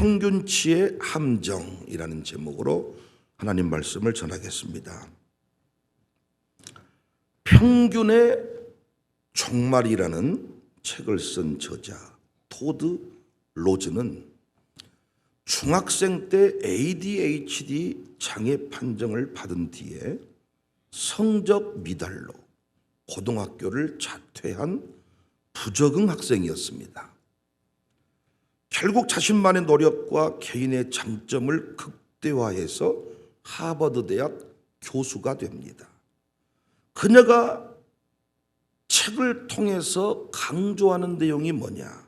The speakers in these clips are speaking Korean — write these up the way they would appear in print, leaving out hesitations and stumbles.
평균치의 함정이라는 제목으로 하나님 말씀을 전하겠습니다. 평균의 종말이라는 책을 쓴 저자 토드 로즈는 중학생 때 ADHD 장애 판정을 받은 뒤에 성적 미달로 고등학교를 자퇴한 부적응 학생이었습니다. 결국 자신만의 노력과 개인의 장점을 극대화해서 하버드 대학 교수가 됩니다. 그녀가 책을 통해서 강조하는 내용이 뭐냐?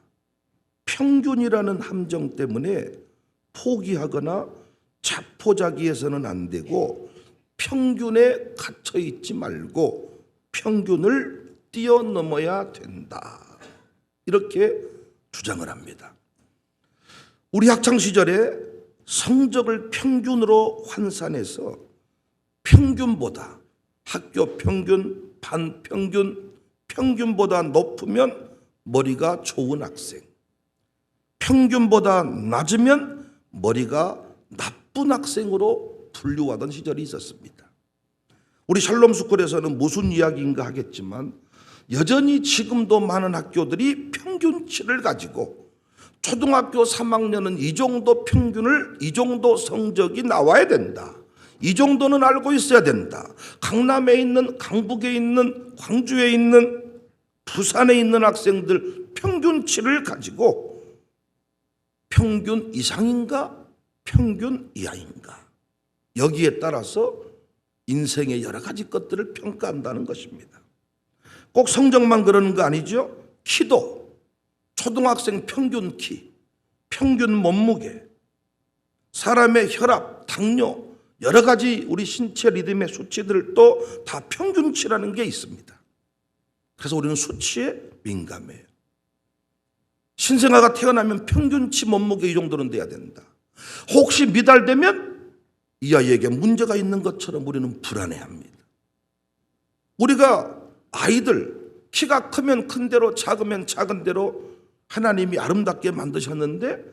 평균이라는 함정 때문에 포기하거나 자포자기해서는 안 되고 평균에 갇혀 있지 말고 평균을 뛰어넘어야 된다. 이렇게 주장을 합니다. 우리 학창시절에 성적을 평균으로 환산해서 평균보다 학교 평균, 반 평균, 평균보다 높으면 머리가 좋은 학생, 평균보다 낮으면 머리가 나쁜 학생으로 분류하던 시절이 있었습니다. 우리 샬롬스쿨에서는 무슨 이야기인가 하겠지만 여전히 지금도 많은 학교들이 평균치를 가지고 초등학교 3학년은 이 정도 평균을, 이 정도 성적이 나와야 된다, 이 정도는 알고 있어야 된다, 강남에 있는, 강북에 있는, 광주에 있는, 부산에 있는 학생들 평균치를 가지고 평균 이상인가 평균 이하인가, 여기에 따라서 인생의 여러 가지 것들을 평가한다는 것입니다. 꼭 성적만 그러는 거 아니죠. 키도 초등학생 평균 키, 평균 몸무게, 사람의 혈압, 당뇨, 여러 가지 우리 신체 리듬의 수치들도 다 평균치라는 게 있습니다. 그래서 우리는 수치에 민감해요. 신생아가 태어나면 평균치 몸무게 이 정도는 돼야 된다. 혹시 미달되면 이 아이에게 문제가 있는 것처럼 우리는 불안해합니다. 우리가 아이들 키가 크면 큰 대로, 작으면 작은 대로 하나님이 아름답게 만드셨는데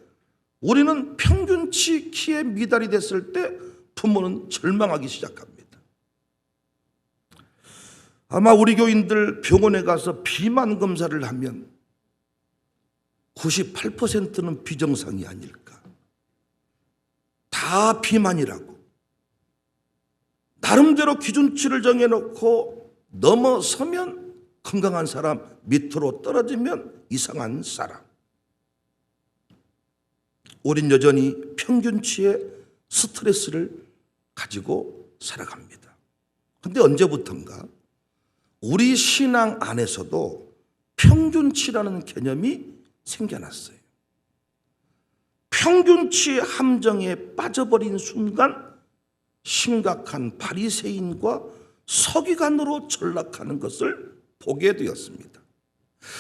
우리는 평균치 키에 미달이 됐을 때 부모는 절망하기 시작합니다. 아마 우리 교인들 병원에 가서 비만 검사를 하면 98%는 비정상이 아닐까. 다 비만이라고. 나름대로 기준치를 정해놓고 넘어서면 건강한 사람, 밑으로 떨어지면 이상한 사람. 우린 여전히 평균치의 스트레스를 가지고 살아갑니다. 그런데 언제부턴가 우리 신앙 안에서도 평균치라는 개념이 생겨났어요. 평균치 함정에 빠져버린 순간 심각한 바리새인과 서기관으로 전락하는 것을 보게 되었습니다.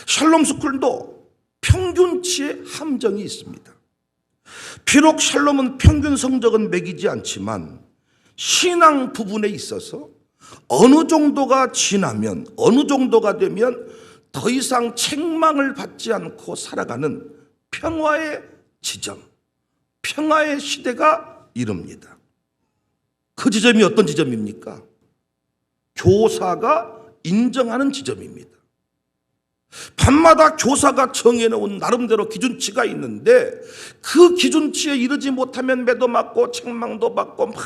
샬롬스쿨도 평균치의 함정이 있습니다. 비록 샬롬은 평균 성적은 매기지 않지만 신앙 부분에 있어서 어느 정도가 지나면, 어느 정도가 되면 더 이상 책망을 받지 않고 살아가는 평화의 지점, 평화의 시대가 이릅니다. 그 지점이 어떤 지점입니까? 교사가 인정하는 지점입니다. 밤마다 교사가 정해놓은 나름대로 기준치가 있는데 그 기준치에 이르지 못하면 매도 맞고 책망도 받고 막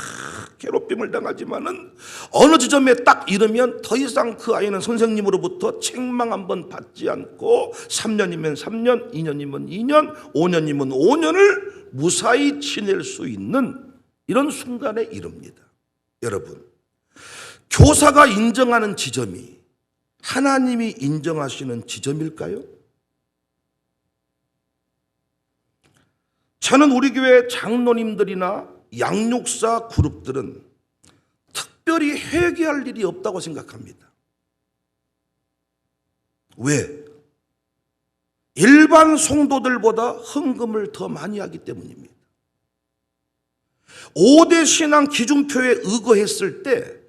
괴롭힘을 당하지만은 어느 지점에 딱 이르면 더 이상 그 아이는 선생님으로부터 책망 한번 받지 않고 3년이면 3년, 2년이면 2년, 5년이면 5년을 무사히 지낼 수 있는 이런 순간에 이릅니다. 여러분, 교사가 인정하는 지점이 하나님이 인정하시는 지점일까요? 저는 우리 교회 장로님들이나 양육사 그룹들은 특별히 회개할 일이 없다고 생각합니다. 왜? 일반 성도들보다 헌금을 더 많이 하기 때문입니다. 5대 신앙 기준표에 의거했을 때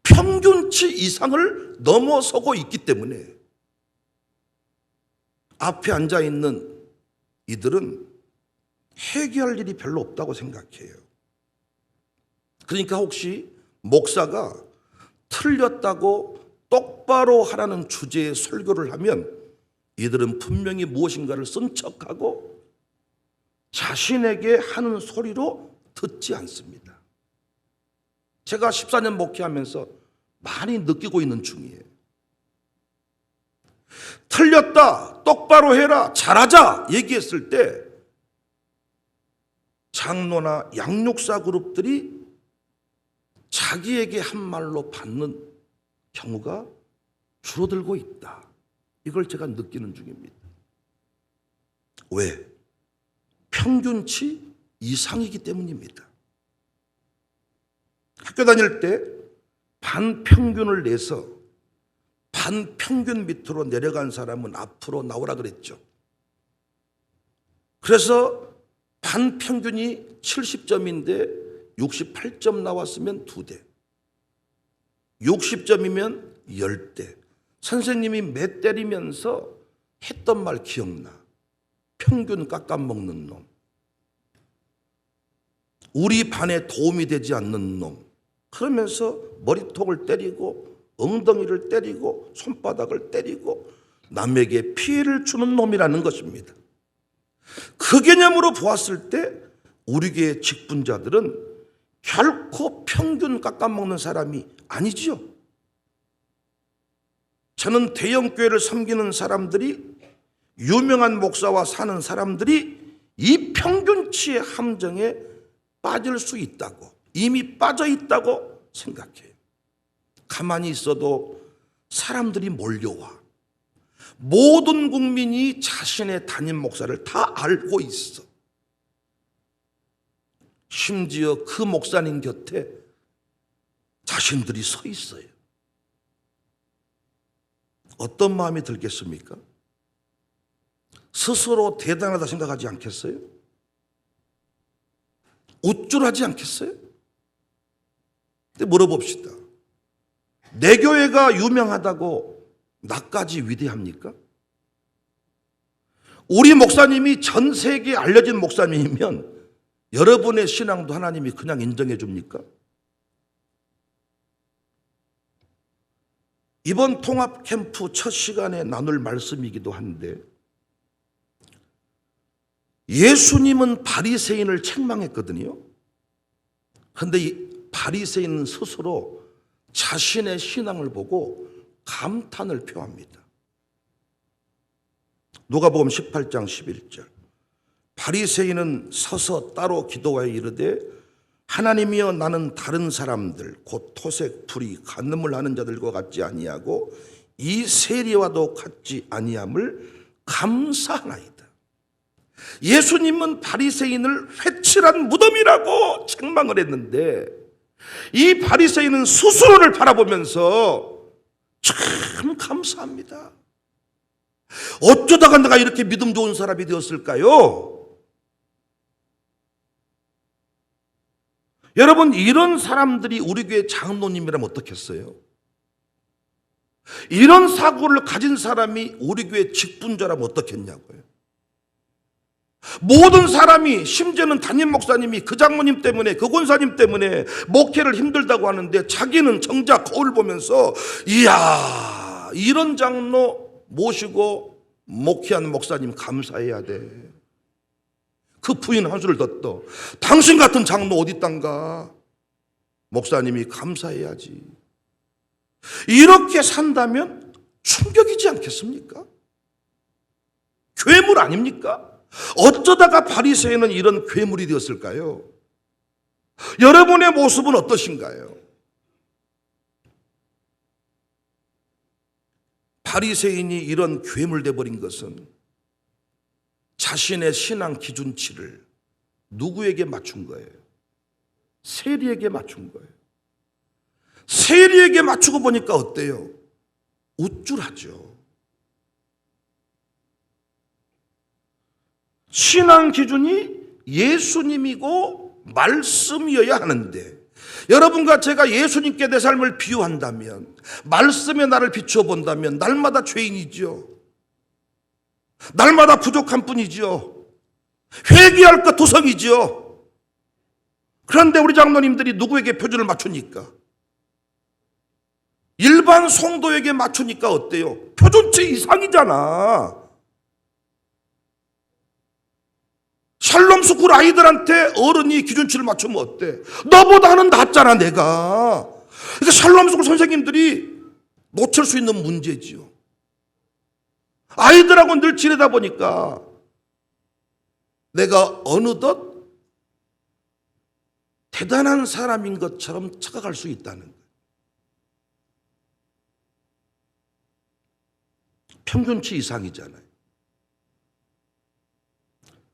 평균치 이상을 넘어서고 있기 때문에 앞에 앉아있는 이들은 회개할 일이 별로 없다고 생각해요. 그러니까 혹시 목사가 틀렸다고 똑바로 하라는 주제의 설교를 하면 이들은 분명히 무엇인가를 쓴 척하고 자신에게 하는 소리로 듣지 않습니다. 제가 14년 목회하면서 많이 느끼고 있는 중이에요. 틀렸다, 똑바로 해라, 잘하자 얘기했을 때 장로나 양육사 그룹들이 자기에게 한 말로 받는 경우가 줄어들고 있다. 이걸 제가 느끼는 중입니다. 왜? 평균치 이상이기 때문입니다. 학교 다닐 때 반평균을 내서 반평균 밑으로 내려간 사람은 앞으로 나오라 그랬죠. 그래서 반평균이 70점인데 68점 나왔으면 2대, 60점이면 10대. 선생님이 매 때리면서 했던 말 기억나. 평균 깎아먹는 놈, 우리 반에 도움이 되지 않는 놈. 그러면서 머리통을 때리고 엉덩이를 때리고 손바닥을 때리고 남에게 피해를 주는 놈이라는 것입니다. 그 개념으로 보았을 때 우리 교회 직분자들은 결코 평균 깎아먹는 사람이 아니지요. 저는 대형교회를 섬기는 사람들이, 유명한 목사와 사는 사람들이 이 평균치의 함정에 빠질 수 있다고, 이미 빠져 있다고 생각해요. 가만히 있어도 사람들이 몰려와. 모든 국민이 자신의 담임 목사를 다 알고 있어. 심지어 그 목사님 곁에 자신들이 서 있어요. 어떤 마음이 들겠습니까? 스스로 대단하다 생각하지 않겠어요? 우쭐하지 않겠어요? 근데 물어봅시다. 내 교회가 유명하다고 나까지 위대합니까? 우리 목사님이 전 세계에 알려진 목사님이면 여러분의 신앙도 하나님이 그냥 인정해 줍니까? 이번 통합 캠프 첫 시간에 나눌 말씀이기도 한데, 예수님은 바리새인을 책망했거든요. 그런데 이 바리새인은 스스로 자신의 신앙을 보고 감탄을 표합니다. 누가복음 18장 11절. 바리새인은 서서 따로 기도하여 이르되 하나님이여, 나는 다른 사람들 곧 토색, 불의, 간음을 하는 자들과 같지 아니하고 이 세리와도 같지 아니함을 감사하나이다. 예수님은 바리새인을 회칠한 무덤이라고 책망을 했는데, 이 바리새인은 스스로를 바라보면서 참 감사합니다. 어쩌다가 내가 이렇게 믿음 좋은 사람이 되었을까요? 여러분, 이런 사람들이 우리 교회 장로님이라면 어떻겠어요? 이런 사고를 가진 사람이 우리 교회 직분자라면 어떻겠냐고요? 모든 사람이, 심지어는 담임 목사님이 그 장모님 때문에, 그 권사님 때문에 목회를 힘들다고 하는데 자기는 정작 거울 보면서 이야, 이런 장로 모시고 목회한 목사님 감사해야 돼. 그 부인 한 수를 더 떠. 당신 같은 장로 어디 있단가? 목사님이 감사해야지. 이렇게 산다면 충격이지 않겠습니까? 괴물 아닙니까? 어쩌다가 바리새인은 이런 괴물이 되었을까요? 여러분의 모습은 어떠신가요? 바리새인이 이런 괴물 되어버린 것은 자신의 신앙 기준치를 누구에게 맞춘 거예요? 세리에게 맞춘 거예요. 세리에게 맞추고 보니까 어때요? 우쭐하죠. 신앙 기준이 예수님이고 말씀이어야 하는데, 여러분과 제가 예수님께 내 삶을 비유한다면, 말씀에 나를 비추어 본다면 날마다 죄인이죠. 날마다 부족한 뿐이죠. 회개할 것 투성이지요. 그런데 우리 장로님들이 누구에게 표준을 맞추니까? 일반 성도에게 맞추니까 어때요? 표준치 이상이잖아. 샬롬 스쿨 아이들한테 어른이 기준치를 맞추면 어때? 너보다는 낫잖아 내가. 그러니까 샬롬 스쿨 선생님들이 놓칠 수 있는 문제지요. 아이들하고 늘 지내다 보니까 내가 어느덧 대단한 사람인 것처럼 착각할 수 있다는 거예요. 평균치 이상이잖아요.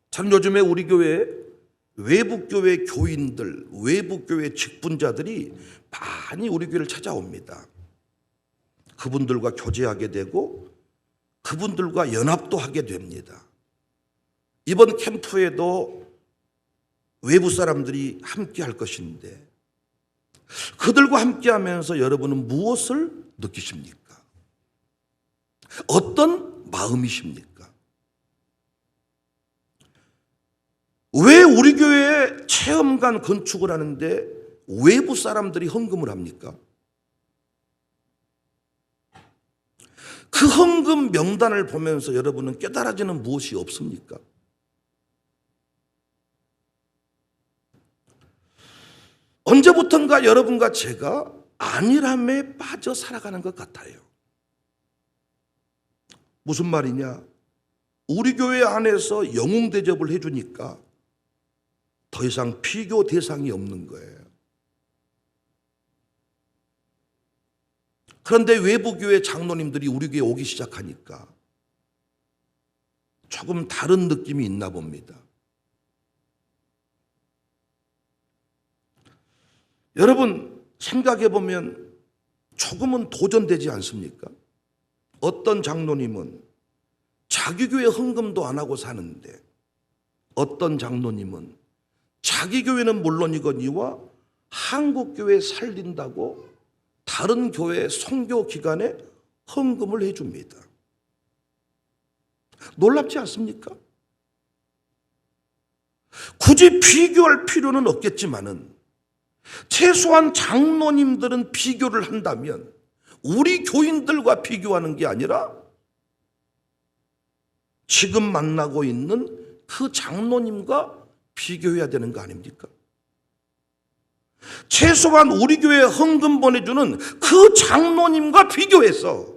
참 요즘에 우리 교회 외부교회 교인들, 외부교회 직분자들이 많이 우리 교회를 찾아옵니다. 그분들과 교제하게 되고 그분들과 연합도 하게 됩니다. 이번 캠프에도 외부 사람들이 함께 할 것인데 그들과 함께 하면서 여러분은 무엇을 느끼십니까? 어떤 마음이십니까? 왜 우리 교회에 체험관 건축을 하는데 외부 사람들이 헌금을 합니까? 그 헌금 명단을 보면서 여러분은 깨달아지는 무엇이 없습니까? 언제부턴가 여러분과 제가 안일함에 빠져 살아가는 것 같아요. 무슨 말이냐? 우리 교회 안에서 영웅 대접을 해주니까 더 이상 비교 대상이 없는 거예요. 그런데 외부 교회 장로님들이 우리 교회에 오기 시작하니까 조금 다른 느낌이 있나 봅니다. 여러분 생각해 보면 조금은 도전되지 않습니까? 어떤 장로님은 자기 교회 헌금도 안 하고 사는데 어떤 장로님은 자기 교회는 물론이거니와 한국 교회 살린다고 다른 교회 선교 기관에 헌금을 해줍니다. 놀랍지 않습니까? 굳이 비교할 필요는 없겠지만은 최소한 장로님들은 비교를 한다면 우리 교인들과 비교하는 게 아니라 지금 만나고 있는 그 장로님과 비교해야 되는 거 아닙니까? 최소한 우리 교회에 헌금 보내주는 그 장로님과 비교해서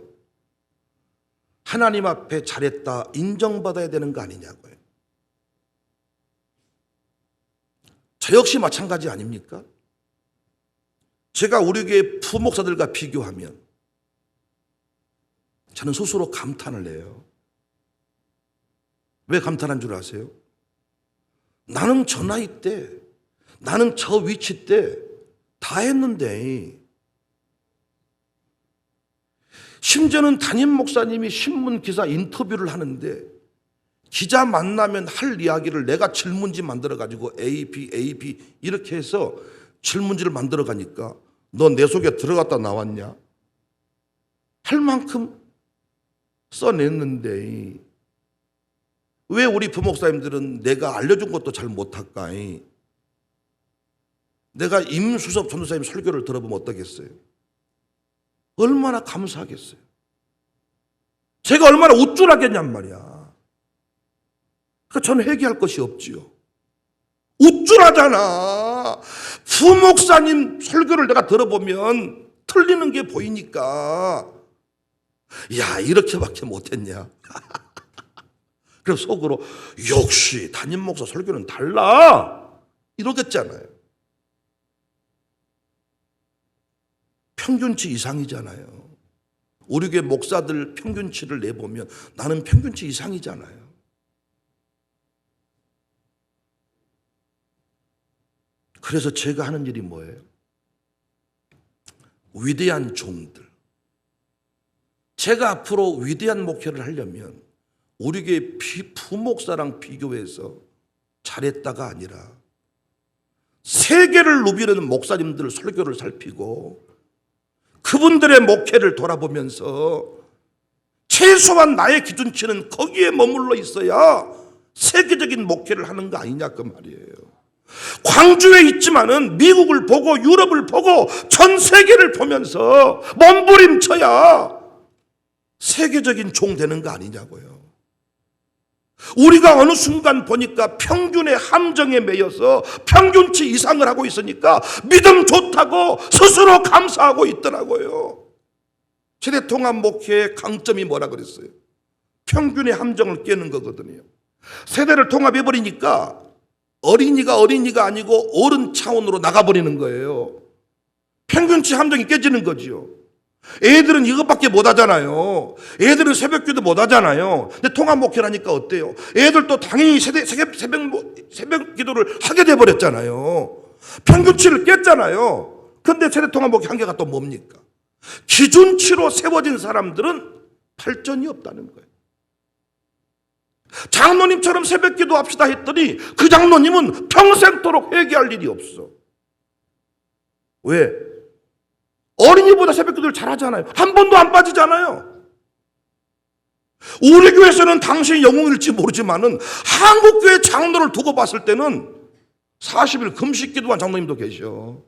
하나님 앞에 잘했다 인정받아야 되는 거 아니냐고요. 저 역시 마찬가지 아닙니까? 제가 우리 교회 부목사들과 비교하면 저는 스스로 감탄을 해요. 왜 감탄한 줄 아세요? 나는 저 나이 때, 나는 저 위치 때 다 했는데, 심지어는 담임 목사님이 신문 기사 인터뷰를 하는데 기자 만나면 할 이야기를 내가 질문지 만들어가지고 A, B 이렇게 해서 질문지를 만들어 가니까 너 내 속에 들어갔다 나왔냐? 할 만큼 써냈는데 왜 우리 부목사님들은 내가 알려준 것도 잘 못할까? 내가 임수섭 전도사님 설교를 들어보면 어떠겠어요? 얼마나 감사하겠어요? 제가 얼마나 우쭐하겠냔 말이야. 그러니까 저는 회개할 것이 없지요. 우쭐하잖아. 부목사님 설교를 내가 들어보면 틀리는 게 보이니까 야 이렇게밖에 못했냐. 그럼 속으로 역시 담임 목사 설교는 달라 이러겠잖아요. 평균치 이상이잖아요. 우리 교회 목사들 평균치를 내보면 나는 평균치 이상이잖아요. 그래서 제가 하는 일이 뭐예요? 위대한 종들. 제가 앞으로 위대한 목회를 하려면 우리 교회 부목사랑 비교해서 잘했다가 아니라 세계를 누비는 목사님들 설교를 살피고 그분들의 목회를 돌아보면서 최소한 나의 기준치는 거기에 머물러 있어야 세계적인 목회를 하는 거 아니냐 그 말이에요. 광주에 있지만은 미국을 보고 유럽을 보고 전 세계를 보면서 몸부림쳐야 세계적인 종 되는 거 아니냐고요. 우리가 어느 순간 보니까 평균의 함정에 매여서 평균치 이상을 하고 있으니까 믿음 좋다고 스스로 감사하고 있더라고요. 세대통합 목회의 강점이 뭐라 그랬어요? 평균의 함정을 깨는 거거든요. 세대를 통합해버리니까 어린이가 아니고 어른 차원으로 나가버리는 거예요. 평균치 함정이 깨지는 거지요. 애들은 이것밖에 못 하잖아요. 애들은 새벽기도 못 하잖아요. 근데 통합 목회라니까 어때요? 애들도 당연히 새벽 기도를 하게 돼버렸잖아요. 평균치를 깼잖아요. 근데 세대 통합 목회 한계가 또 뭡니까? 기준치로 세워진 사람들은 발전이 없다는 거예요. 장로님처럼 새벽 기도 합시다 했더니 그 장로님은 평생토록 회개할 일이 없어. 왜? 어린이보다 새벽 기도를 잘하잖아요. 한 번도 안 빠지잖아요. 우리 교회에서는 당신이 영웅일지 모르지만은 한국교회 장로를 두고 봤을 때는 40일 금식 기도한 장로님도 계셔.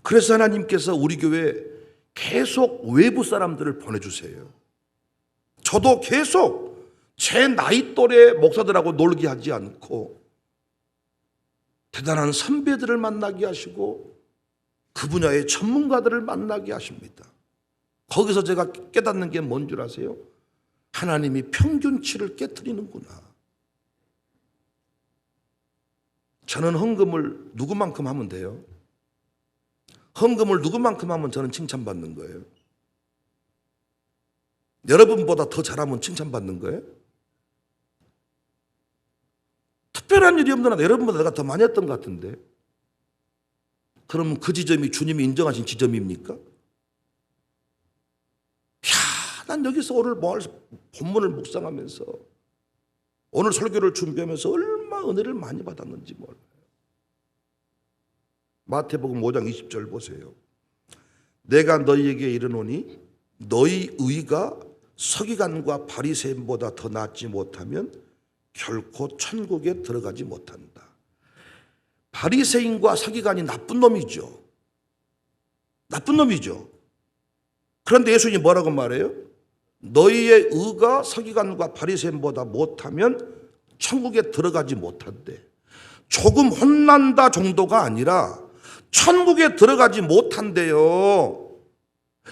그래서 하나님께서 우리 교회에 계속 외부 사람들을 보내주세요. 저도 계속 제 나이 또래 목사들하고 놀게 하지 않고 대단한 선배들을 만나게 하시고 그 분야의 전문가들을 만나게 하십니다. 거기서 제가 깨닫는 게 뭔 줄 아세요? 하나님이 평균치를 깨트리는구나. 저는 헌금을 누구만큼 하면 돼요? 헌금을 누구만큼 하면 저는 칭찬받는 거예요? 여러분보다 더 잘하면 칭찬받는 거예요? 특별한 일이 없는 한 여러분보다 내가 더 많이 했던 것 같은데, 그럼 그 지점이 주님이 인정하신 지점입니까? 난 여기서 오늘 본문을 묵상하면서 오늘 설교를 준비하면서 얼마나 은혜를 많이 받았는지 몰라요. 마태복음 5장 20절 보세요. 내가 너희에게 이르노니 너희 의가 서기관과 바리새인보다 더 낫지 못하면 결코 천국에 들어가지 못한다. 바리새인과 서기관이 나쁜 놈이죠. 나쁜 놈이죠. 그런데 예수님이 뭐라고 말해요? 너희의 의가 서기관과 바리새인보다 못하면 천국에 들어가지 못한대. 조금 혼난다 정도가 아니라 천국에 들어가지 못한대요.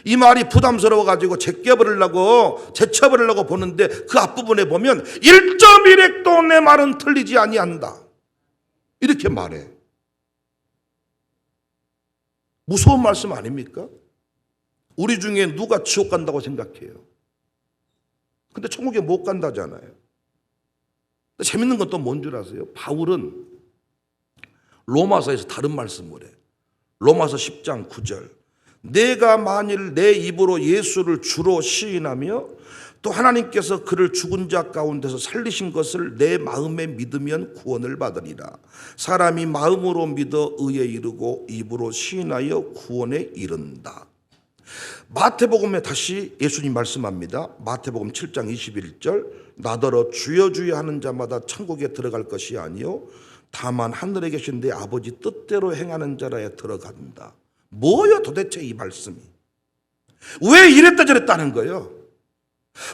이 말이 부담스러워가지고 제쳐버리려고 보는데 그 앞부분에 보면 1.1핵도 내 말은 틀리지 아니한다. 이렇게 말해. 무서운 말씀 아닙니까? 우리 중에 누가 지옥 간다고 생각해요? 근데 천국에 못 간다잖아요. 근데 재밌는 건 또 뭔 줄 아세요? 바울은 로마서에서 다른 말씀을 해. 로마서 10장 9절. 내가 만일 내 입으로 예수를 주로 시인하며 또 하나님께서 그를 죽은 자 가운데서 살리신 것을 내 마음에 믿으면 구원을 받으리라. 사람이 마음으로 믿어 의에 이르고 입으로 시인하여 구원에 이른다. 마태복음에 다시 예수님 말씀합니다. 마태복음 7장 21절. 나더러 주여 주여 하는 자마다 천국에 들어갈 것이 아니요 다만 하늘에 계신 내 아버지 뜻대로 행하는 자라에 들어간다. 뭐야 도대체 이 말씀이? 왜 이랬다 저랬다 하는 거예요?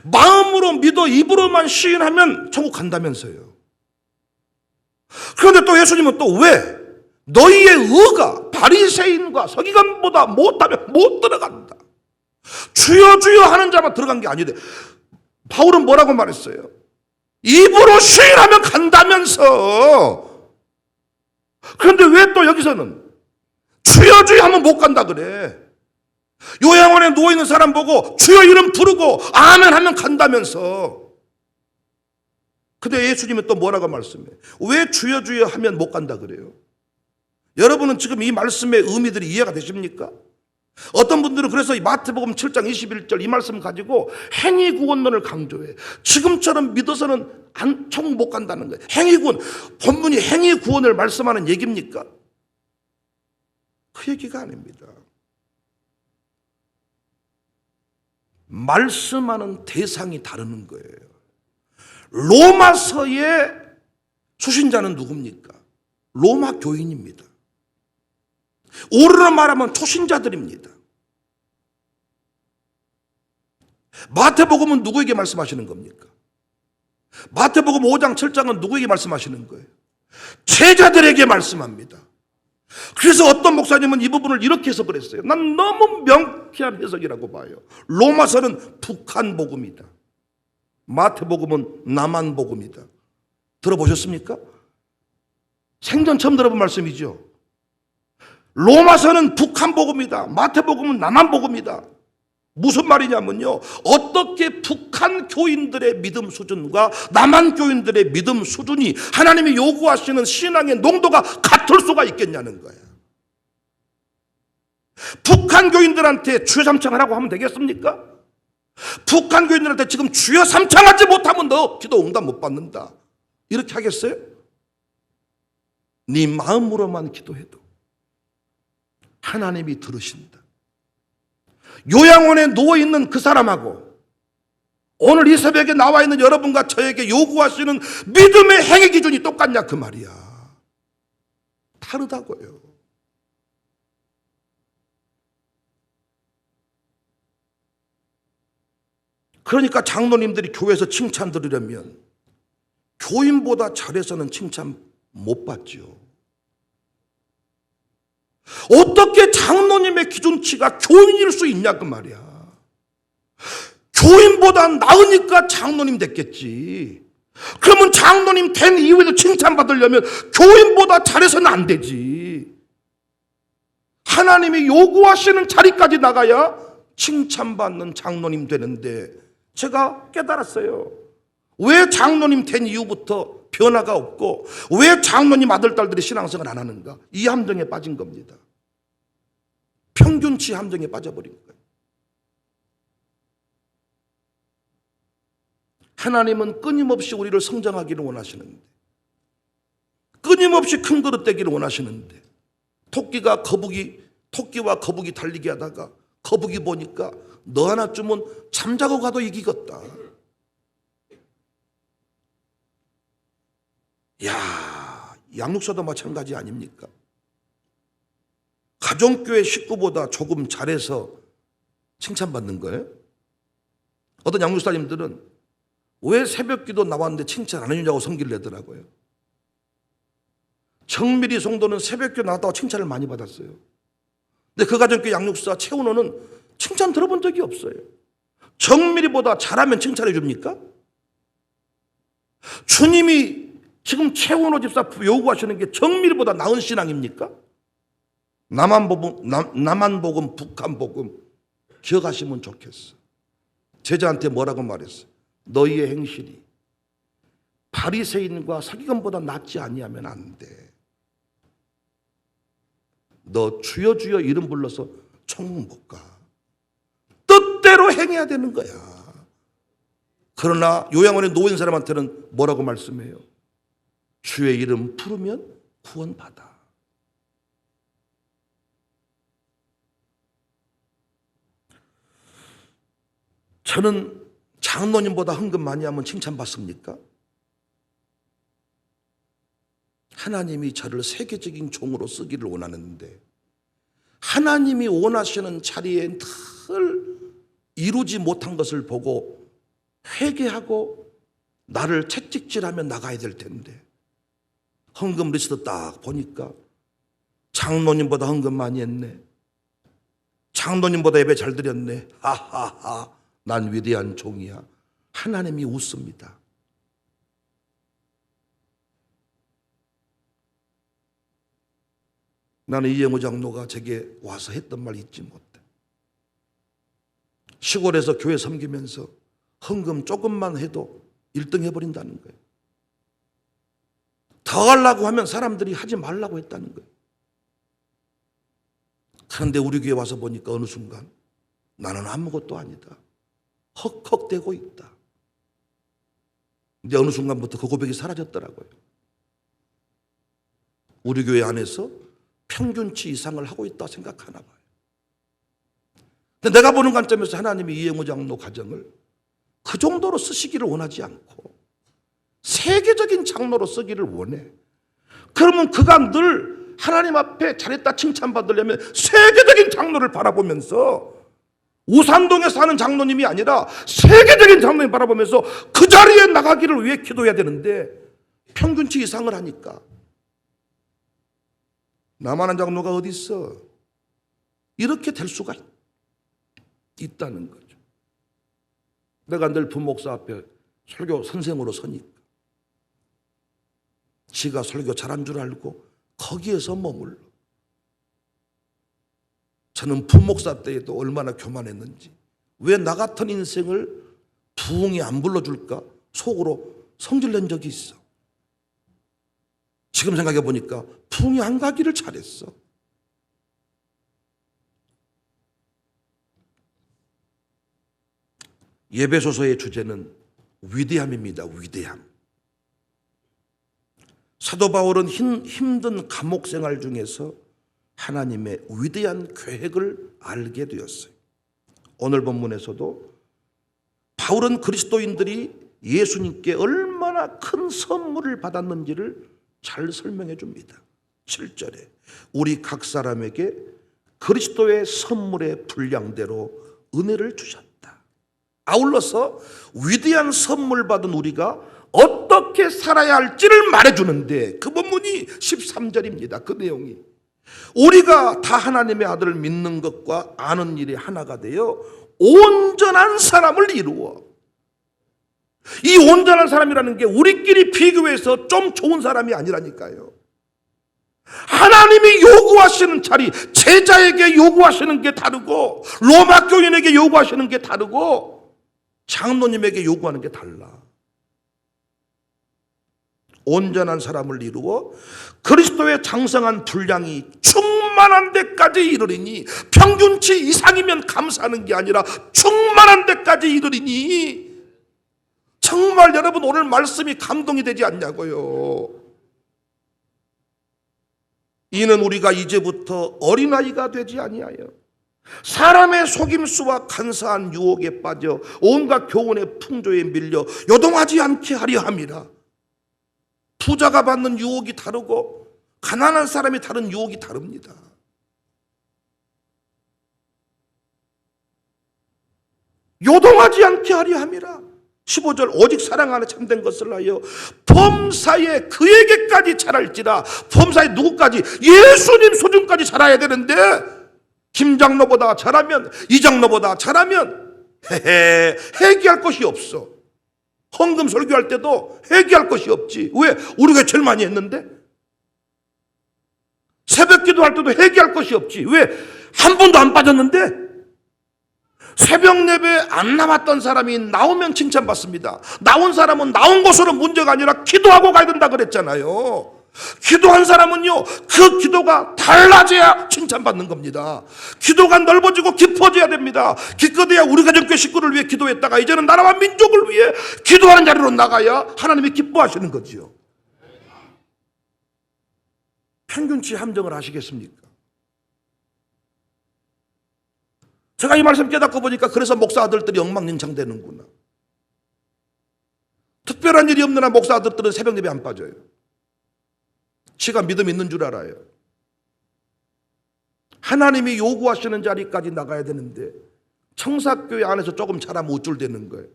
마음으로 믿어 입으로만 시인하면 천국 간다면서요. 그런데 또 예수님은 또 왜? 너희의 의가 바리새인과 서기관보다 못하면 못 들어간다. 주여 주여 하는 자만 들어간 게 아니래. 바울은 뭐라고 말했어요? 입으로 시인하면 간다면서. 그런데 왜 또 여기서는 주여 주여 하면 못 간다 그래? 요양원에 누워있는 사람 보고 주여 이름 부르고 아멘 하면 간다면서. 근데 예수님은 또 뭐라고 말씀해? 왜 주여 주여 하면 못 간다 그래요? 여러분은 지금 이 말씀의 의미들이 이해가 되십니까? 어떤 분들은 그래서 마태복음 7장 21절 이 말씀 가지고 행위 구원론을 강조해. 지금처럼 믿어서는 천국 못 간다는 거예요. 행위 구원, 본문이 행위 구원을 말씀하는 얘기입니까? 그 얘기가 아닙니다. 말씀하는 대상이 다르는 거예요. 로마서의 수신자는 누굽니까? 로마 교인입니다. 오르로 말하면 초신자들입니다. 마태복음은 누구에게 말씀하시는 겁니까? 마태복음 5장 7장은 누구에게 말씀하시는 거예요? 제자들에게 말씀합니다. 그래서 어떤 목사님은 이 부분을 이렇게 해석을 했어요. 난 너무 명쾌한 해석이라고 봐요. 로마서는 북한 복음이다. 마태복음은 남한 복음이다. 들어보셨습니까? 생전 처음 들어본 말씀이죠. 로마서는 북한 복음이다. 마태복음은 남한 복음이다. 무슨 말이냐면요, 어떻게 북한 교인들의 믿음 수준과 남한 교인들의 믿음 수준이 하나님이 요구하시는 신앙의 농도가 같을 수가 있겠냐는 거예요. 북한 교인들한테 주여 삼창하라고 하면 되겠습니까? 북한 교인들한테 지금 주여 삼창하지 못하면 너 기도 응답 못 받는다, 이렇게 하겠어요? 네 마음으로만 기도해도 하나님이 들으신다. 요양원에 누워있는 그 사람하고 오늘 이 새벽에 나와 있는 여러분과 저에게 요구하시는 믿음의 행위 기준이 똑같냐 그 말이야. 다르다고요. 그러니까 장로님들이 교회에서 칭찬 들으려면 교인보다 잘해서는 칭찬 못 받죠. 어떻게 장로님의 기준치가 교인일 수 있냐 그 말이야. 교인보다 나으니까 장로님 됐겠지. 그러면 장로님 된 이후에도 칭찬받으려면 교인보다 잘해서는 안 되지. 하나님이 요구하시는 자리까지 나가야 칭찬받는 장로님 되는데, 제가 깨달았어요. 왜 장로님 된 이후부터 변화가 없고 왜 장로님 아들, 딸들이 신앙생활 안 하는가? 이 함정에 빠진 겁니다. 평균치 함정에 빠져버린 거예요. 하나님은 끊임없이 우리를 성장하기를 원하시는데, 끊임없이 큰 그릇 되기를 원하시는데, 토끼와 거북이 달리기 하다가 거북이 보니까 너 하나쯤은 잠자고 가도 이기겠다. 야, 양육사도 마찬가지 아닙니까? 가정교회 식구보다 조금 잘해서 칭찬받는 거예요? 어떤 양육사님들은 왜 새벽기도 나왔는데 칭찬 안 해주냐고 성기를 내더라고요. 정밀히 성도는 새벽기도 나왔다고 칭찬을 많이 받았어요. 근데 그 가정교회 양육사 최은호는 칭찬 들어본 적이 없어요. 정밀히보다 잘하면 칭찬해 줍니까? 주님이 지금 최은호 집사 요구하시는 게 정밀보다 나은 신앙입니까? 남한 복음, 북한 복음 기억하시면 좋겠어. 제자한테 뭐라고 말했어? 너희의 행실이 바리새인과 서기관보다 낫지 아니하면 안 돼. 너 주여 주여 이름 불러서 천국 못 가. 뜻대로 행해야 되는 거야. 그러나 요양원에 놓인 사람한테는 뭐라고 말씀해요? 주의 이름 부르면 구원받아. 저는 장로님보다 헌금 많이 하면 칭찬받습니까? 하나님이 저를 세계적인 종으로 쓰기를 원하는데, 하나님이 원하시는 자리에 늘 이루지 못한 것을 보고 회개하고 나를 채찍질하며 나가야 될 텐데, 헌금 리스트 딱 보니까 장로님보다 헌금 많이 했네, 장로님보다 예배 잘 드렸네, 하하하, 난 위대한 종이야. 하나님이 웃습니다. 나는 이영호 장로가 제게 와서 했던 말 잊지 못해. 시골에서 교회 섬기면서 헌금 조금만 해도 1등 해버린다는 거예요. 더 하려고 하면 사람들이 하지 말라고 했다는 거예요. 그런데 우리 교회 와서 보니까 어느 순간 나는 아무것도 아니다, 헉헉대고 있다. 근데 어느 순간부터 그 고백이 사라졌더라고요. 우리 교회 안에서 평균치 이상을 하고 있다 생각하나 봐요. 근데 내가 보는 관점에서 하나님이 이영호 장로 가정을 그 정도로 쓰시기를 원하지 않고 세계적인 장로로 쓰기를 원해. 그러면 그가 늘 하나님 앞에 잘했다 칭찬받으려면 세계적인 장로를 바라보면서 우산동에 사는 장로님이 아니라 세계적인 장로님 바라보면서 그 자리에 나가기를 위해 기도해야 되는데 평균치 이상을 하니까 나만한 장로가 어디 있어? 이렇게 될 수가 있다는 거죠. 내가 늘 부목사 앞에 설교 선생으로 서니까 지가 설교 잘한 줄 알고 거기에서 머물러. 저는 부목사 때에도 얼마나 교만했는지 왜 나 같은 인생을 부흥이 안 불러줄까 속으로 성질낸 적이 있어. 지금 생각해 보니까 부흥이 안 가기를 잘했어. 예배소서의 주제는 위대함입니다. 위대함. 사도 바울은 힘든 감옥 생활 중에서 하나님의 위대한 계획을 알게 되었어요. 오늘 본문에서도 바울은 그리스도인들이 예수님께 얼마나 큰 선물을 받았는지를 잘 설명해 줍니다. 7절에 우리 각 사람에게 그리스도의 선물의 분량대로 은혜를 주셨다. 아울러서 위대한 선물 받은 우리가 어떻게 살아야 할지를 말해주는데 그 본문이 13절입니다. 그 내용이 우리가 다 하나님의 아들을 믿는 것과 아는 일이 하나가 되어 온전한 사람을 이루어. 이 온전한 사람이라는 게 우리끼리 비교해서 좀 좋은 사람이 아니라니까요. 하나님이 요구하시는 자리, 제자에게 요구하시는 게 다르고 로마 교인에게 요구하시는 게 다르고 장로님에게 요구하는 게 달라. 온전한 사람을 이루어 그리스도의 장성한 분량이 충만한 데까지 이르리니, 평균치 이상이면 감사하는 게 아니라 충만한 데까지 이르리니. 정말 여러분 오늘 말씀이 감동이 되지 않냐고요. 이는 우리가 이제부터 어린아이가 되지 아니하여 사람의 속임수와 간사한 유혹에 빠져 온갖 교훈의 풍조에 밀려 요동하지 않게 하려 함이라. 부자가 받는 유혹이 다르고 가난한 사람이 다른 유혹이 다릅니다. 요동하지 않게 하려 함이라. 15절 오직 사랑 안에 참된 것을 하여 범사에 그에게까지 잘할지라. 범사에 누구까지? 예수님 수준까지 잘해야 되는데 김 장로보다 잘하면, 이 장로보다 잘하면 회개할 것이 없어. 헌금 설교할 때도 회개할 것이 없지. 왜? 우리가 제일 많이 했는데. 새벽 기도할 때도 회개할 것이 없지. 왜? 한 번도 안 빠졌는데. 새벽 예배 안 나왔던 사람이 나오면 칭찬받습니다. 나온 사람은 나온 것으로 문제가 아니라 기도하고 가야 된다 그랬잖아요. 기도한 사람은요, 그 기도가 달라져야 칭찬받는 겁니다. 기도가 넓어지고 깊어져야 됩니다. 기껏해야 우리 가정교회 식구를 위해 기도했다가 이제는 나라와 민족을 위해 기도하는 자리로 나가야 하나님이 기뻐하시는 거지요. 평균치 함정을 아시겠습니까? 제가 이 말씀 깨닫고 보니까 그래서 목사 아들들이 엉망진창 되는구나. 특별한 일이 없는 한 목사 아들들은 새벽 예배 안 빠져요. 지가 믿음 있는 줄 알아요. 하나님이 요구하시는 자리까지 나가야 되는데 청사교회 안에서 조금 잘하면 우쭐대는 거예요.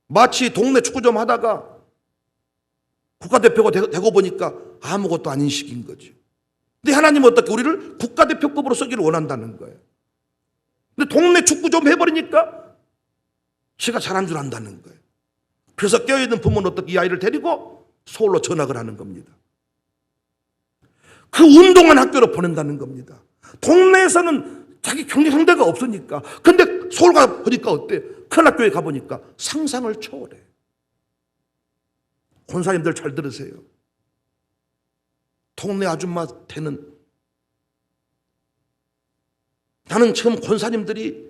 마치 동네 축구 좀 하다가 국가대표가 되고 보니까 아무것도 아닌 식인 거지. 근데 하나님은 어떻게 우리를 국가대표급으로 쓰기를 원한다는 거예요. 근데 동네 축구 좀 해버리니까 지가 잘한 줄 안다는 거예요. 그래서 깨어있는 부모는 어떻게 이 아이를 데리고 서울로 전학을 하는 겁니다. 그 운동한 학교로 보낸다는 겁니다. 동네에서는 자기 경쟁 상대가 없으니까. 근데 서울 가보니까 어때? 큰 학교에 가보니까 상상을 초월해. 권사님들 잘 들으세요. 동네 아줌마 되는, 나는 지금 권사님들이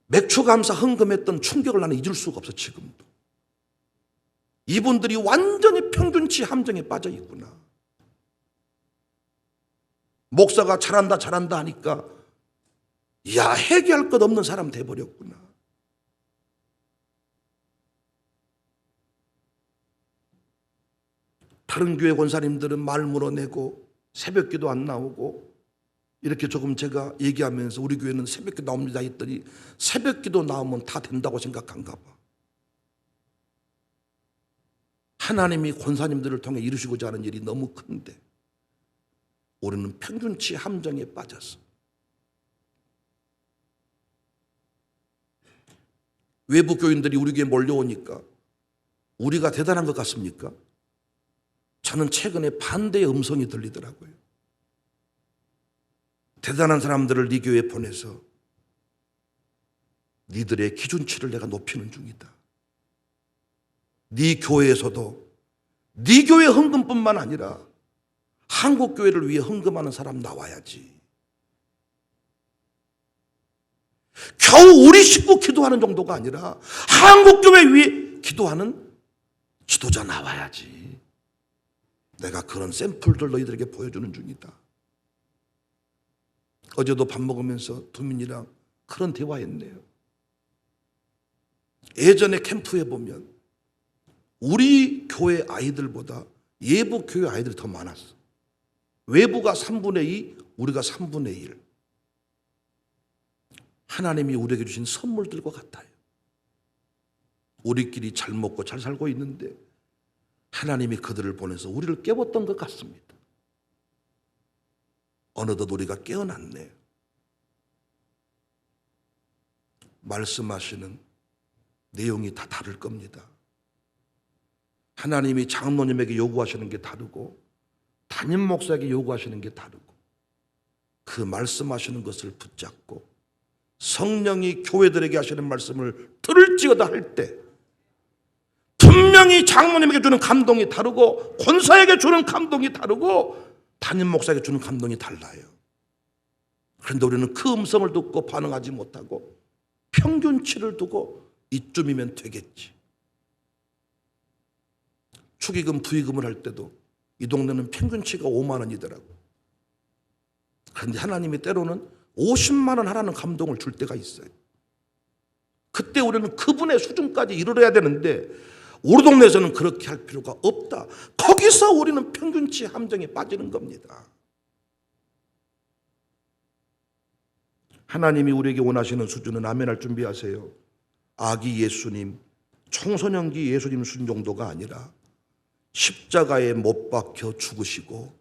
맥주감사 헌금했던 충격을 나는 잊을 수가 없어. 지금도 이분들이 완전히 평균치 함정에 빠져 있구나. 목사가 잘한다 하니까 야, 해결할 것 없는 사람 돼버렸구나. 다른 교회 권사님들은 말 물어내고 새벽기도 안 나오고 이렇게 조금 제가 얘기하면서 우리 교회는 새벽기도 나옵니다 했더니 새벽기도 나오면 다 된다고 생각한가 봐. 하나님이 권사님들을 통해 이루시고자 하는 일이 너무 큰데 우리는 평균치 함정에 빠졌어. 외부 교인들이 우리 교회에 몰려오니까 우리가 대단한 것 같습니까? 저는 최근에 반대의 음성이 들리더라고요. 대단한 사람들을 네 교회에 보내서 니들의 기준치를 내가 높이는 중이다. 네 교회에서도 네 교회 헌금뿐만 아니라 한국 교회를 위해 헌금하는 사람 나와야지. 겨우 우리 식구 기도하는 정도가 아니라 한국 교회 위해 기도하는 지도자 나와야지. 내가 그런 샘플들 너희들에게 보여주는 중이다. 어제도 밥 먹으면서 두민이랑 그런 대화했네요. 예전에 캠프에 보면 우리 교회 아이들보다 예부 교회 아이들이 더 많았어. 외부가 3분의 2, 우리가 3분의 1. 하나님이 우리에게 주신 선물들과 같아요. 우리끼리 잘 먹고 잘 살고 있는데 하나님이 그들을 보내서 우리를 깨웠던 것 같습니다. 어느덧 우리가 깨어났네요. 말씀하시는 내용이 다 다를 겁니다. 하나님이 장로님에게 요구하시는 게 다르고 담임 목사에게 요구하시는 게 다르고 그 말씀하시는 것을 붙잡고 성령이 교회들에게 하시는 말씀을 들을지어다 할 때 분명히 장로님에게 주는 감동이 다르고 권사에게 주는 감동이 다르고 담임 목사에게 주는 감동이 달라요. 그런데 우리는 그 음성을 듣고 반응하지 못하고 평균치를 두고 이쯤이면 되겠지. 축의금 부의금을 할 때도 이 동네는 평균치가 5만 원이더라고. 그런데 하나님이 때로는 50만 원 하라는 감동을 줄 때가 있어요. 그때 우리는 그분의 수준까지 이르러야 되는데 우리 동네에서는 그렇게 할 필요가 없다. 거기서 우리는 평균치 함정에 빠지는 겁니다. 하나님이 우리에게 원하시는 수준은 아멘할 준비하세요. 아기 예수님, 청소년기 예수님 수준 정도가 아니라 십자가에 못 박혀 죽으시고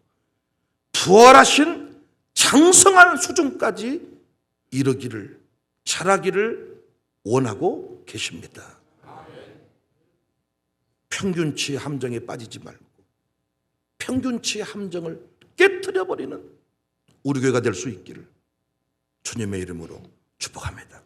부활하신 장성한 수준까지 이르기를 자라기를 원하고 계십니다. 평균치 함정에 빠지지 말고 평균치 함정을 깨트려버리는 우리 교회가 될 수 있기를 주님의 이름으로 축복합니다.